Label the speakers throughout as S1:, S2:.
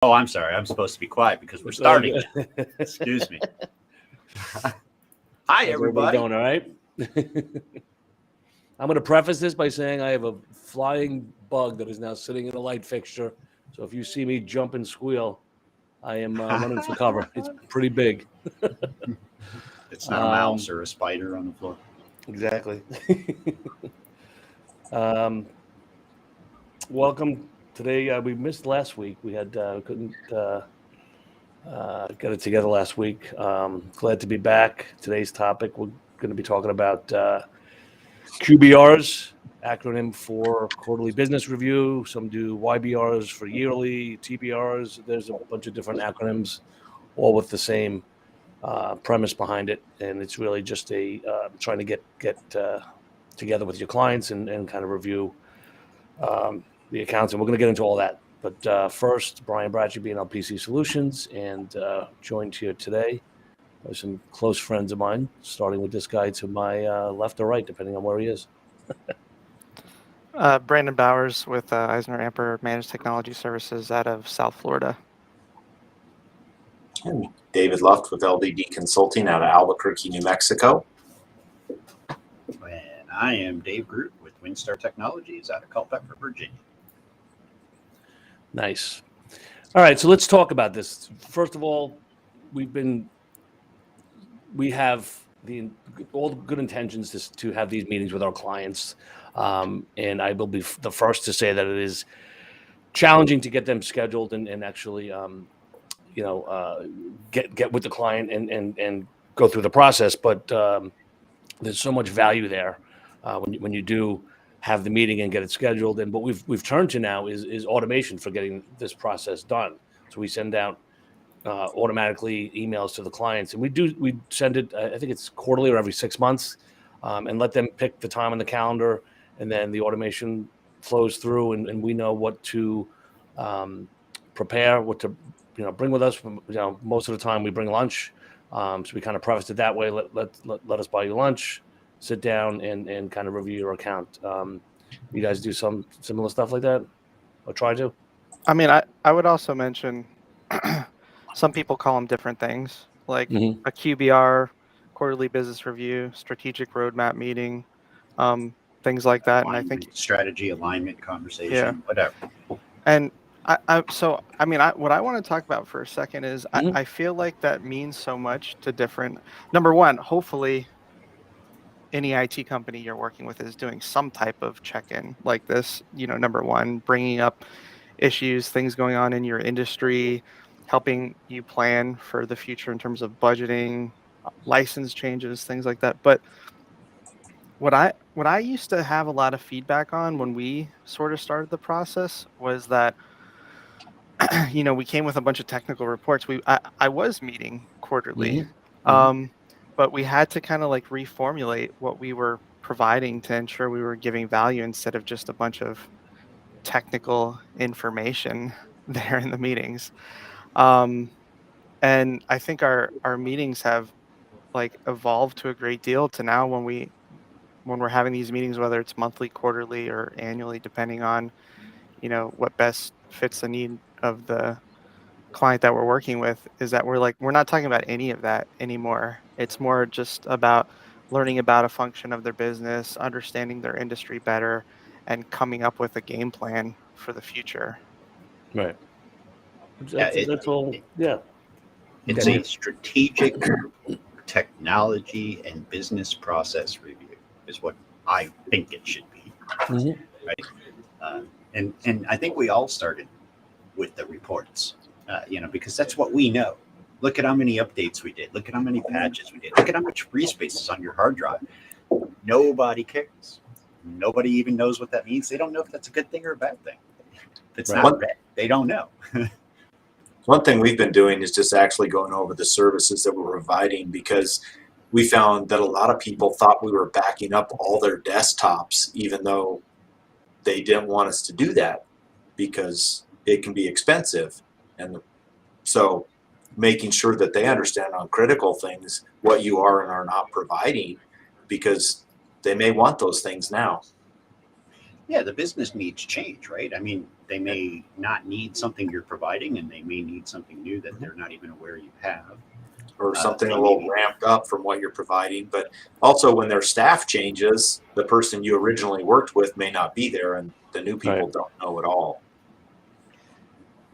S1: Oh, I'm sorry. I'm supposed to be quiet because we're starting. Excuse me. Hi,
S2: How's
S1: everybody.
S2: doing, all right? I'm going to preface this by saying I have a flying bug that is now sitting in a light fixture. So if you see me jump and squeal, I am running for cover. It's pretty big.
S1: It's not a mouse or a spider on the floor.
S2: Exactly. Welcome. Today, we missed last week. We had couldn't get it together last week. Glad to be back. Today's topic, we're going to be talking about QBRs, acronym for quarterly business review. Some do YBRs for yearly, TBRs. There's a bunch of different acronyms, all with the same premise behind it. And it's really just a trying to get together with your clients and kind of review the accounts. And we're going to get into all that. But first, Brian Bratcher, BNL Solutions, and joined here today by some close friends of mine, starting with this guy to my left or right, depending on where he is.
S3: Brandon Bowers with Eisner Amper Managed Technology Services out of South Florida.
S4: And David Luft with LDD Consulting out of Albuquerque, New Mexico.
S1: And I am Dave Groot with Windstar Technologies out of Culpeper, Virginia.
S2: Nice. All right, so let's talk about this. First of all, we have all the good intentions to have these meetings with our clients, and I will be the first to say that it is challenging to get them scheduled and actually, get with the client and go through the process. But there's so much value there when you do have the meeting and get it scheduled. And what we've turned to now is automation for getting this process done. So we send out automatically emails to the clients, and we send it. I think it's quarterly or every 6 months, and let them pick the time on the calendar, and then the automation flows through, and we know what to prepare, what to bring with us. Most of the time we bring lunch, so we kind of preface it that way. Let us buy you lunch. Sit down and kind of review your account. You guys do some similar stuff like that, or try to?
S3: I mean, I would also mention some people call them different things, like a QBR, quarterly business review, strategic roadmap meeting, things like that.
S1: Alignment,
S3: and I think
S1: strategy, alignment, conversation, whatever.
S3: And what I want to talk about for a second is I feel like that means so much to different. Number one, hopefully any IT company you're working with is doing some type of check-in like this. Number one, bringing up issues, things going on in your industry, helping you plan for the future in terms of budgeting, license changes, things like that. But what I used to have a lot of feedback on when we sort of started the process was that we came with a bunch of technical reports. I was meeting quarterly, but we had to kind of like reformulate what we were providing to ensure we were giving value instead of just a bunch of technical information there in the meetings. And I think our meetings have like evolved to a great deal to now when we're having these meetings, whether it's monthly, quarterly, or annually, depending on what best fits the need of the client that we're working with, is that we're not talking about any of that anymore. It's more just about learning about a function of their business, understanding their industry better, and coming up with a game plan for the future.
S2: Right. That's all. Yeah.
S1: It's a strategic technology and business process review is what I think it should be. Right. And I think we all started with the reports. Because that's what we know. Look at how many updates we did. Look at how many patches we did. Look at how much free space is on your hard drive. Nobody cares. Nobody even knows what that means. They don't know if that's a good thing or a bad thing. If it's not red, they don't know.
S4: One thing we've been doing is just actually going over the services that we're providing, because we found that a lot of people thought we were backing up all their desktops, even though they didn't want us to do that because it can be expensive. And so making sure that they understand on critical things what you are and are not providing, because they may want those things now.
S1: Yeah, the business needs change, right? I mean, They may not need something you're providing, and they may need something new that they're not even aware you have.
S4: Or something
S1: they
S4: a
S1: may
S4: little
S1: be-
S4: ramped up from what you're providing. But also when their staff changes, the person you originally worked with may not be there, and the new people
S2: Right.
S4: don't know at all.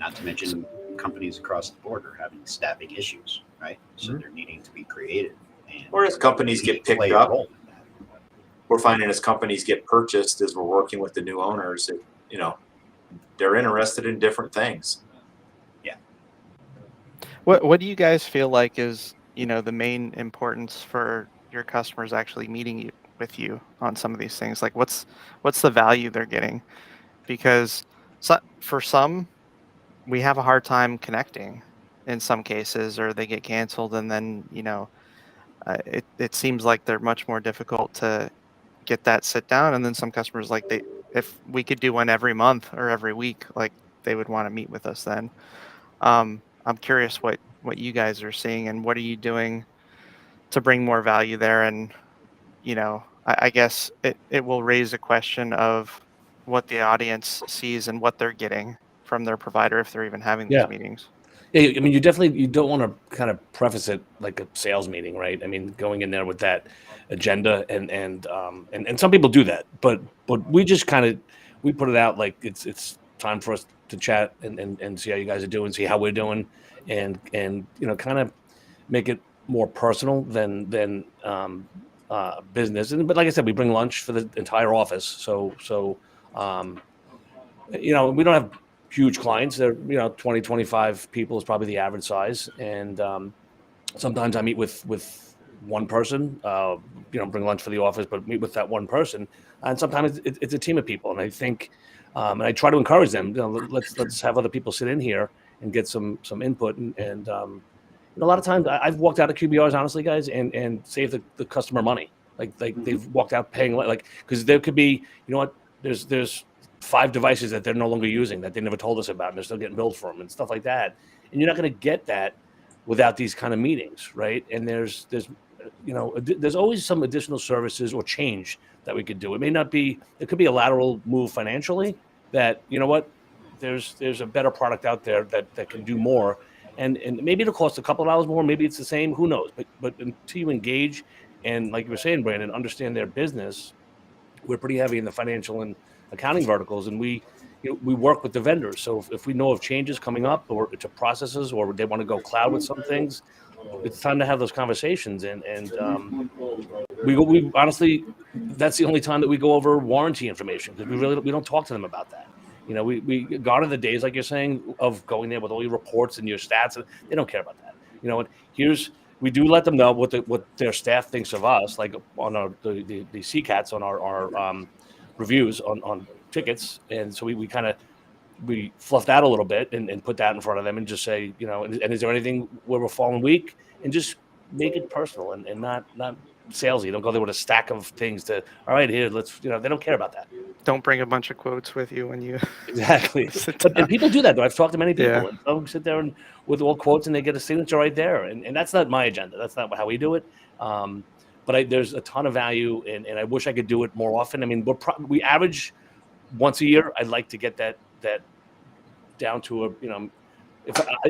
S1: Not to mention companies across the board are having staffing issues, right? So they're needing to be creative. And
S4: Or as companies
S1: we
S4: get picked
S1: play a
S4: up,
S1: role in that.
S4: we're finding as companies get purchased, as we're working with the new owners, they're interested in different things.
S3: What do you guys feel like is, the main importance for your customers actually meeting with you on some of these things? Like what's the value they're getting? Because for some, we have a hard time connecting in some cases, or they get canceled, and then it seems like they're much more difficult to get that sit down. And then some customers, like, if we could do one every month or every week, like, they would want to meet with us then. I'm curious what you guys are seeing, and what are you doing to bring more value there. And I guess it will raise a question of what the audience sees and what they're getting from their provider if they're even having these
S2: Yeah.
S3: meetings.
S2: Yeah, I mean, you don't want to kind of preface it like a sales meeting, right? I mean, going in there with that agenda, and some people do that, but we just kind of we put it out like it's time for us to chat and see how you guys are doing, see how we're doing, and kind of make it more personal than business. And but like I said, we bring lunch for the entire office, so um, we don't have huge clients. They're 20, 25 people is probably the average size, and sometimes I meet with one person, bring lunch for the office, but meet with that one person, and sometimes it's a team of people. And I think, and I try to encourage them. Let's have other people sit in here and get some input. And a lot of times I've walked out of QBRs, honestly, guys, and saved the customer money. Like they've walked out paying because there could be there's 5 devices that they're no longer using that they never told us about, and they're still getting billed for them and stuff like that. And you're not going to get that without these kind of meetings, right? And there's always some additional services or change that we could do. It may not be, it could be a lateral move financially that, there's a better product out there that can do more. And maybe it'll cost a couple of dollars more, maybe it's the same, who knows? But until you engage and, like you were saying, Brandon, understand their business, we're pretty heavy in the financial and accounting verticals, and we work with the vendors. So if we know of changes coming up, or to processes, or they want to go cloud with some things, it's time to have those conversations. And we honestly, that's the only time that we go over warranty information, because we don't talk to them about that. We gone are the days, like you're saying, of going there with all your reports and your stats, and they don't care about that. And we do let them know what their staff thinks of us, like on the CCATs on our reviews on tickets. And so we kind of fluff that a little bit and put that in front of them and just say, and is there anything where we're falling weak, and just make it personal and not salesy. Don't go there with a stack of things to, all right, here, let's, they don't care about that.
S3: Don't bring a bunch of quotes with you when you
S2: Exactly.
S3: sit down.
S2: And people do that, though. I've talked to many people,
S3: Yeah.
S2: and some sit there and with all quotes, and they get a signature right there. And that's not my agenda. That's not how we do it. But there's a ton of value, and I wish I could do it more often. I mean, we average once a year. I'd like to get that down to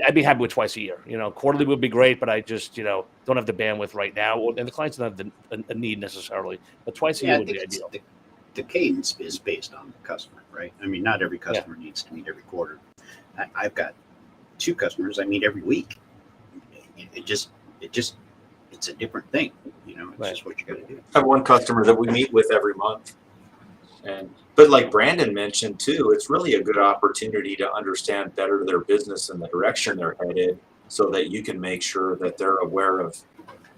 S2: I'd be happy with twice a year. Quarterly would be great, but I just don't have the bandwidth right now, and the clients don't have a need necessarily. But twice a year would be ideal.
S1: The cadence is based on the customer, right? I mean, not every customer needs to meet every quarter. I've got 2 customers I meet every week. It's a different thing. It's
S2: Right.
S1: just what you got to do.
S4: I have one customer that we meet with every month. But like Brandon mentioned too, it's really a good opportunity to understand better their business and the direction they're headed, so that you can make sure that they're aware of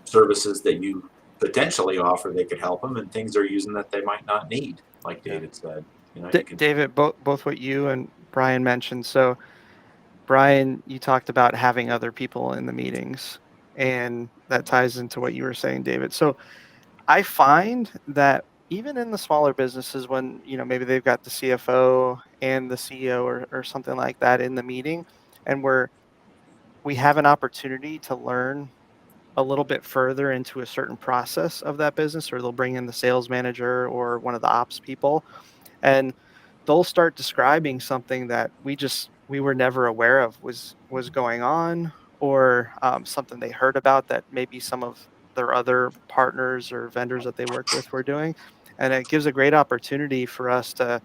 S4: services that you potentially offer that could help them, and things they're using that they might not need, like David said.
S3: David, both what you and Brian mentioned. So Brian, you talked about having other people in the meetings, and that ties into what you were saying, David. So I find that even in the smaller businesses, when maybe they've got the CFO and the CEO or something like that in the meeting, and we have an opportunity to learn a little bit further into a certain process of that business, or they'll bring in the sales manager or one of the ops people, and they'll start describing something that we were never aware of was going on, or something they heard about that maybe some of their other partners or vendors that they work with were doing. And it gives a great opportunity for us to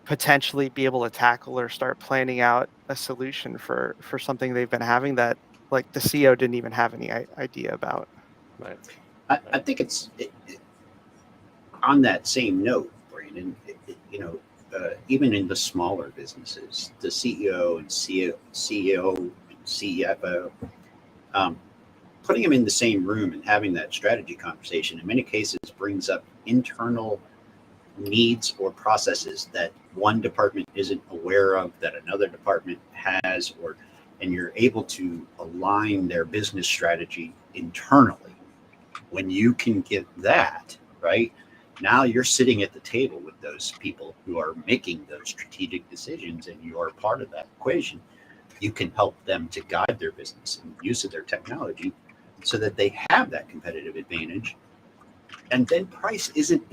S3: potentially be able to tackle or start planning out a solution for something they've been having that like the CEO didn't even have any idea about.
S2: Right.
S1: I think on that same note, Brandon, even in the smaller businesses, the CEO and CEO and CFO, putting them in the same room and having that strategy conversation in many cases brings up internal needs or processes that one department isn't aware of that another department has, and you're able to align their business strategy internally. When you can get that right, now you're sitting at the table with those people who are making those strategic decisions and you are part of that equation. You can help them to guide their business and use of their technology so that they have that competitive advantage. And then price isn't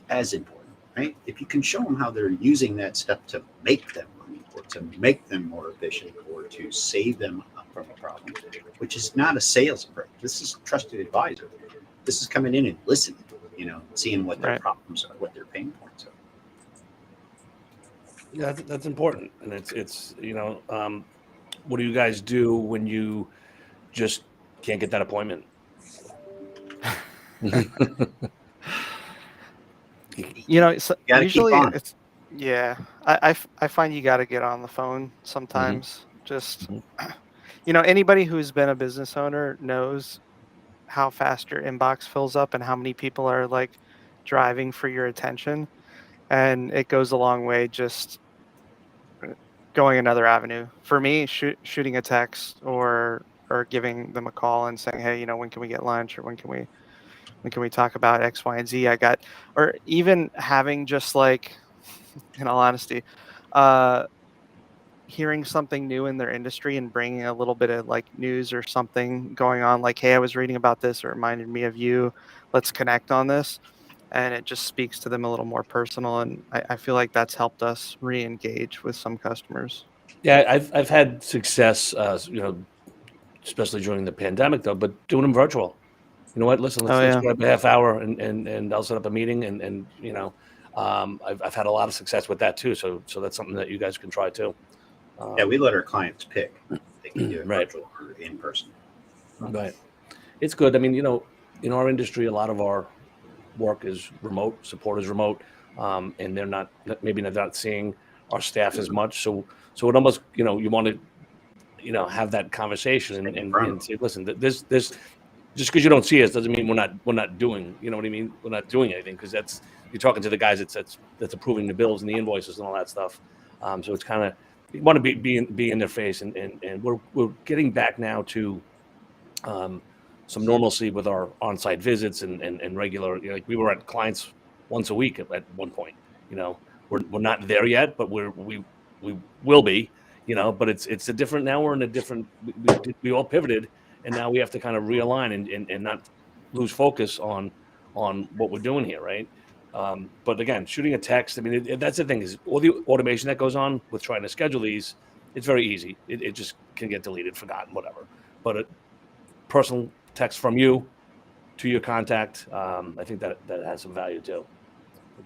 S1: as important, right? If you can show them how they're using that stuff to make them money or to make them more efficient or to save them from a problem, which is not a sales approach. This is trusted advisor. This is coming in and listening, seeing what their problems are, what their pain points are.
S2: Yeah, that's important. And it's what do you guys do when you just can't get that appointment?
S3: Usually it's, I find you got to get on the phone sometimes. Just, anybody who's been a business owner knows how fast your inbox fills up and how many people are like driving for your attention. And it goes a long way just going another avenue. For me, shooting a text or giving them a call and saying, hey, when can we get lunch, or when can we talk about X, Y, and Z? Or even having just like, in all honesty, hearing something new in their industry and bringing a little bit of like news or something going on, like, hey, I was reading about this, or it reminded me of you. Let's connect on this. And it just speaks to them a little more personal. And I feel like that's helped us re-engage with some customers.
S2: Yeah, I've had success, especially during the pandemic though, but doing them virtual. You know what? Listen, let's grab a half hour and I'll set up a meeting and I've had a lot of success with that too. So that's something that you guys can try too.
S1: We let our clients pick. They can do it
S2: right.
S1: virtual or in person.
S2: Right. It's good. I mean, in our industry, a lot of our work is remote, support is remote, and they're not seeing our staff as much. So it almost, you want to, have that conversation and say, listen, this just because you don't see us doesn't mean we're not doing, you know what I mean? We're not doing anything, because you're talking to the guys that's approving the bills and the invoices and all that stuff. So it's kind of, you want to be in their face, and we're getting back now to some normalcy with our on-site visits and regular, like we were at clients once a week at one point. We're not there yet, but we will be. But it's a different, now we're in a different, we all pivoted, and now we have to kind of realign and not lose focus on what we're doing here, right? But again, shooting a text, I mean, that's the thing, is all the automation that goes on with trying to schedule these, it's very easy. It just can get deleted, forgotten, whatever. But a personal text from you to your contact, I think that has some value too.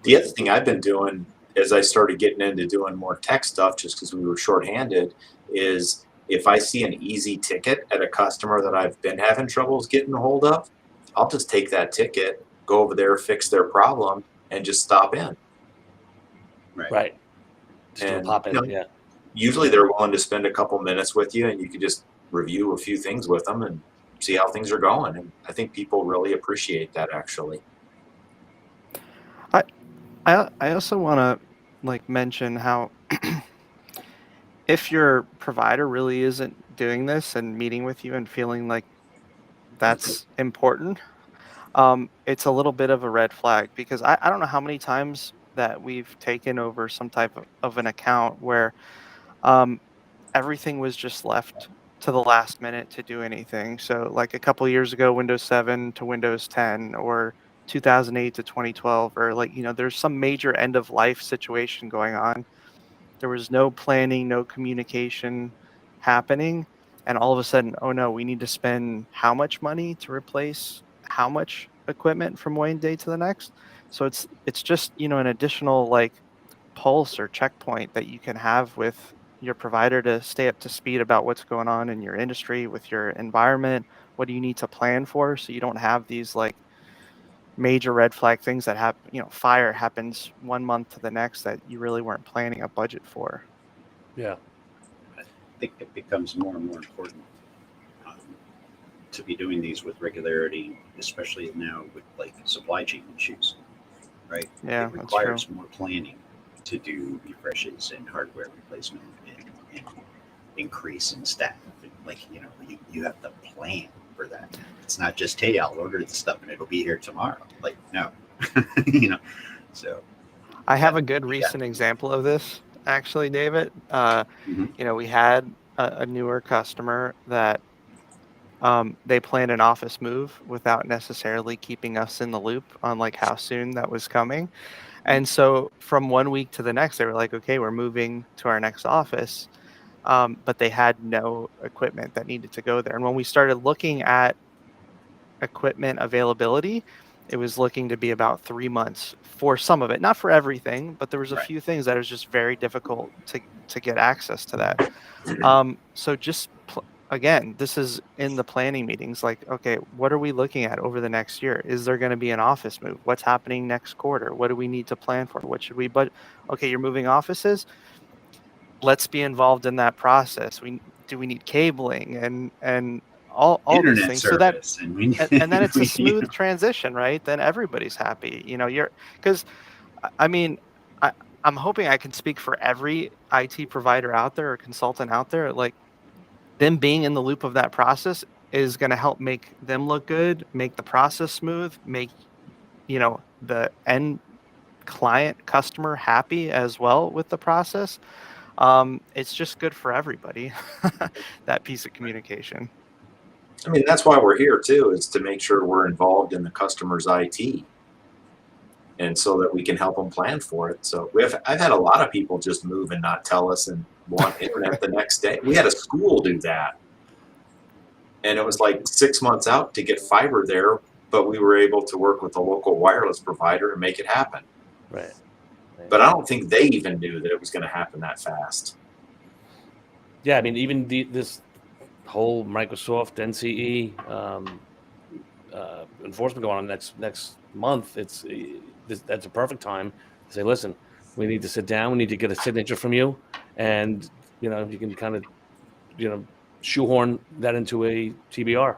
S4: The other thing I've been doing as I started getting into doing more tech stuff, just because we were shorthanded, is if I see an easy ticket at a customer that I've been having troubles getting a hold of, I'll just take that ticket, go over there, fix their problem, and just stop in.
S2: Right.
S4: And
S2: pop in, yeah.
S4: Usually they're willing to spend a couple minutes with you, and you can just review a few things with them and see how things are going. And I think people really appreciate that, actually.
S3: I also want to like mention how if your provider really isn't doing this and meeting with you and feeling like that's important, it's a little bit of a red flag, because I don't know how many times that we've taken over some type of an account where everything was just left to the last minute to do anything. So like a couple years ago, Windows 7 to Windows 10, or 2008 to 2012, or like, there's some major end of life situation going on. There was no planning, no communication happening. And all of a sudden, oh no, we need to spend how much money to replace how much equipment from one day to the next. So it's just, an additional like pulse or checkpoint that you can have with your provider to stay up to speed about what's going on in your industry, with your environment. What do you need to plan for so you don't have these like major red flag things that happen, fire happens 1 month to the next that you really weren't planning a budget for.
S2: Yeah.
S1: I think it becomes more and more important um, to be doing these with regularity, especially now with like supply chain issues, right?
S3: Yeah,
S1: It
S3: that's
S1: requires more planning to do refreshes and hardware replacement and increase in staff. Like, you have to plan for that. It's not just, hey, I'll order the stuff and it'll be here tomorrow. Like, no, so.
S3: I have a good recent example of this, actually, David.
S1: Mhm.
S3: We had a newer customer that they planned an office move without necessarily keeping us in the loop on like how soon that was coming. And so from 1 week to the next, they were like, okay, we're moving to our next office. But they had no equipment that needed to go there. And when we started looking at equipment availability, it was looking to be about 3 months for some of it, not for everything, but there was a
S1: Right.
S3: few things that was just very difficult to get access to that. So just again, this is in the planning meetings. Like, okay, what are we looking at over the next year? Is there going to be an office move? What's happening next quarter? What do we need to plan for? What should we budget? Okay, you're moving offices. Let's be involved in that process. We need cabling and all these
S1: Internet
S3: things so that
S1: service, and we,
S3: and then it's a
S1: we
S3: smooth transition, right? Then everybody's happy. You're because I mean, I, I'm hoping I can speak for every IT provider out there or consultant out there. Like them being in the loop of that process is going to help make them look good, make the process smooth, make the end client customer happy as well with the process. It's just good for everybody. That piece of communication.
S4: I mean, that's why we're here too, is to make sure we're involved in the customer's IT, and so that we can help them plan for it. So I've had a lot of people just move and not tell us and want internet the next day. We had a school do that, and it was like 6 months out to get fiber there, but we were able to work with a local wireless provider and make it happen.
S2: Right.
S4: But I don't think they even knew that it was going to happen that fast.
S2: Yeah, I mean, even this whole Microsoft NCE enforcement going on next month, that's a perfect time to say, listen, we need to sit down, we need to get a signature from you, and you can kind of shoehorn that into a TBR,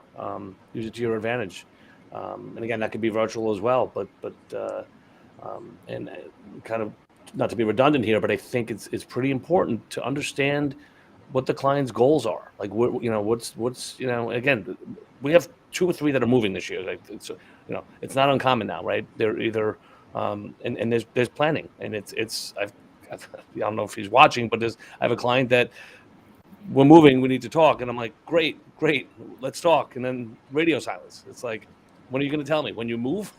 S2: use it to your advantage, and again, that could be virtual as well, but and kind of not to be redundant here, but I think it's pretty important to understand what the client's goals are. Like, what's again, we have 2 or 3 that are moving this year. Like, it's not uncommon now, right? They're either and there's planning, and I don't know if he's watching, but I have a client that we're moving, we need to talk, and I'm like, great, let's talk, and then radio silence. It's like, when are you going to tell me when you move?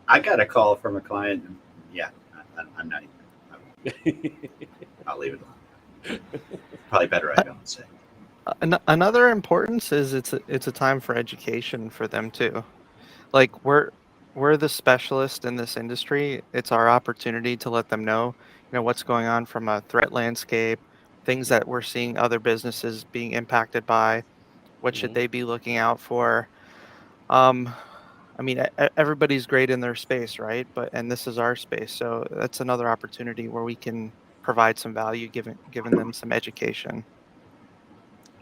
S1: I got a call from a client. And yeah, I'm not even. I'll leave it alone. Probably better I don't say.
S3: Another importance is it's a time for education for them too. Like we're the specialist in this industry. It's our opportunity to let them know, what's going on from a threat landscape, things that we're seeing other businesses being impacted by. What should they be looking out for? I mean, everybody's great in their space, right? And this is our space, so that's another opportunity where we can provide some value, giving them some education.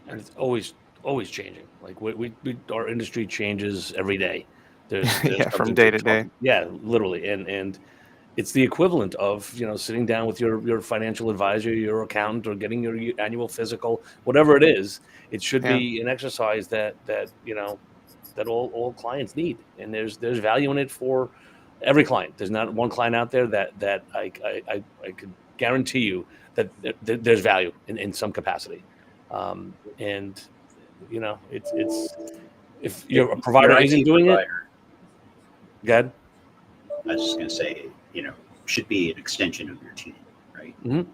S2: And it's always changing. Like, we our industry changes every day. There's
S3: Yeah, from
S2: something
S3: day to day.
S2: yeah, literally, and it's the equivalent of sitting down with your financial advisor, your accountant, or getting your annual physical, whatever it is. It should
S3: Yeah.
S2: be an exercise that all clients need, and there's value in it for every client. There's not one client out there that I could guarantee you that there's value in some capacity. And it's if your provider isn't doing it, Good.
S1: I was just going to say, should be an extension of your team, right?
S2: Mhm.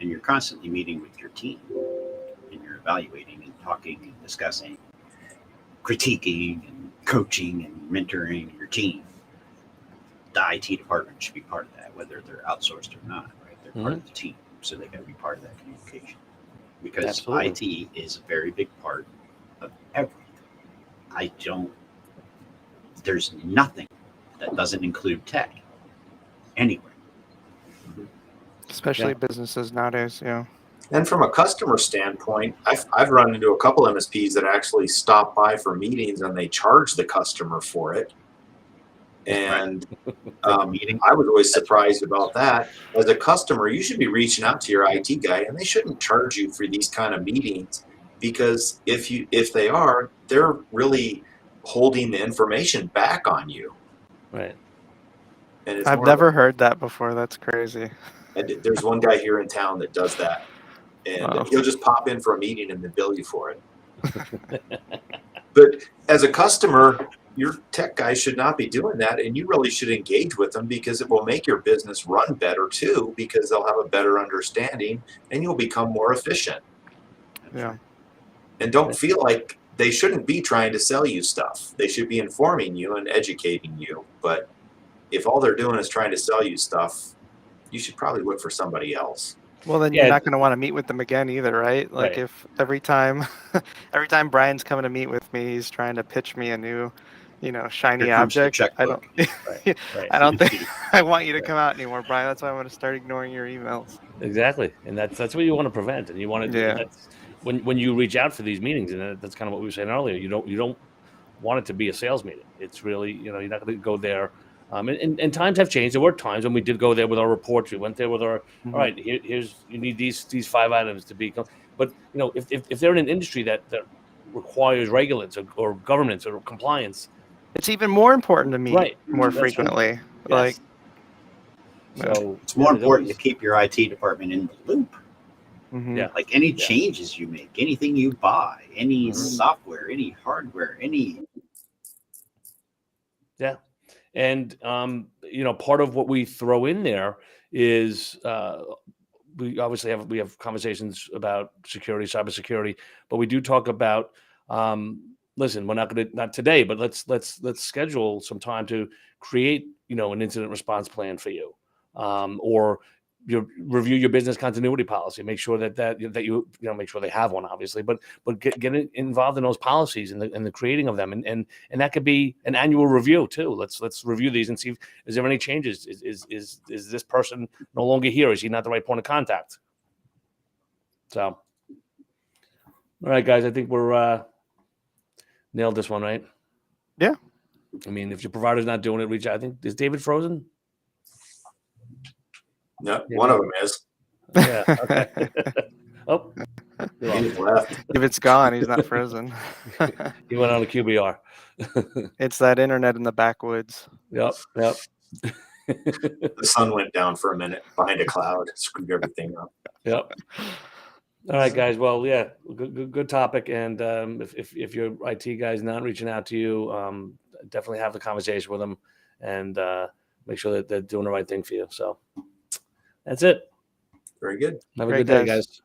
S1: And you're constantly meeting with your team, and you're evaluating and talking and discussing, critiquing and coaching and mentoring your team. The IT department should be part of that, whether they're outsourced or not, right? They're part of the team, so they got to be part of that communication. Because
S2: Absolutely.
S1: IT is a very big part of everything. There's nothing that doesn't include tech anywhere.
S3: Especially businesses nowadays. Yeah.
S4: And from a customer standpoint, I've run into a couple MSPs that actually stop by for meetings and they charge the customer for it. And
S1: Meeting.
S4: I was always surprised about that. As a customer, you should be reaching out to your IT guy, and they shouldn't charge you for these kind of meetings, because if they are, they're really holding the information back on you.
S2: Right.
S4: And it's
S3: I've never heard that before. That's crazy.
S4: And there's one guy here in town that does that, and
S3: Wow.
S4: he'll just pop in for a meeting and then bill you for it. But as a customer, your tech guy should not be doing that, and you really should engage with them, because it will make your business run better too, because they'll have a better understanding and you'll become more efficient.
S3: Yeah.
S4: And don't feel like they shouldn't be trying to sell you stuff. They should be informing you and educating you. But if all they're doing is trying to sell you stuff, you should probably look for somebody else.
S3: Well, then you're not going to want to meet with them again either, right? Like if every time Brian's coming to meet with me, he's trying to pitch me a new, shiny object. I don't think I want you to come out anymore, Brian. That's why I'm going to start ignoring your emails.
S2: Exactly. And that's what you want to prevent. And you want to do that's when you reach out for these meetings, and that's kind of what we were saying earlier, you don't want it to be a sales meeting. It's really, you're not going to go there. And times have changed. There were times when we did go there with our reports. We went there with our, all right, here's, you need these 5 items to be, but if they're in an industry that requires regulates or governance or compliance,
S3: it's even more important to meet more frequently.
S2: Right. So
S1: it's more important to keep your IT department in the loop.
S2: Yeah.
S1: Like any changes you make, anything you buy, any software, any hardware, any.
S2: Yeah. And, part of what we throw in there is we obviously have conversations about security, cybersecurity, but we do talk about, listen, we're not today, but let's schedule some time to create, an incident response plan for you, or review your business continuity policy. Make sure that you make sure they have one, obviously, but get involved in those policies and the creating of them, and that could be an annual review too. Let's review these and see, is there any changes? Is this person no longer here? Is he not the right point of contact? So, all right, guys, I think we're nailed this one, right?
S3: Yeah.
S2: I mean, if your provider's not doing it, reach out. I think, is David frozen?
S4: No, one of them is.
S2: Yeah. Okay. Oh,
S4: he's left.
S3: If it's gone, he's not frozen.
S2: He went on a QBR.
S3: It's that internet in the backwoods.
S2: Yep.
S4: The sun went down for a minute behind a cloud, screwed everything up.
S2: Yep. All right, guys. Well, yeah, good topic. And if your IT guy's not reaching out to you, definitely have the conversation with them and make sure that they're doing the right thing for you. So that's it.
S4: Very good.
S2: Have a good day, guys.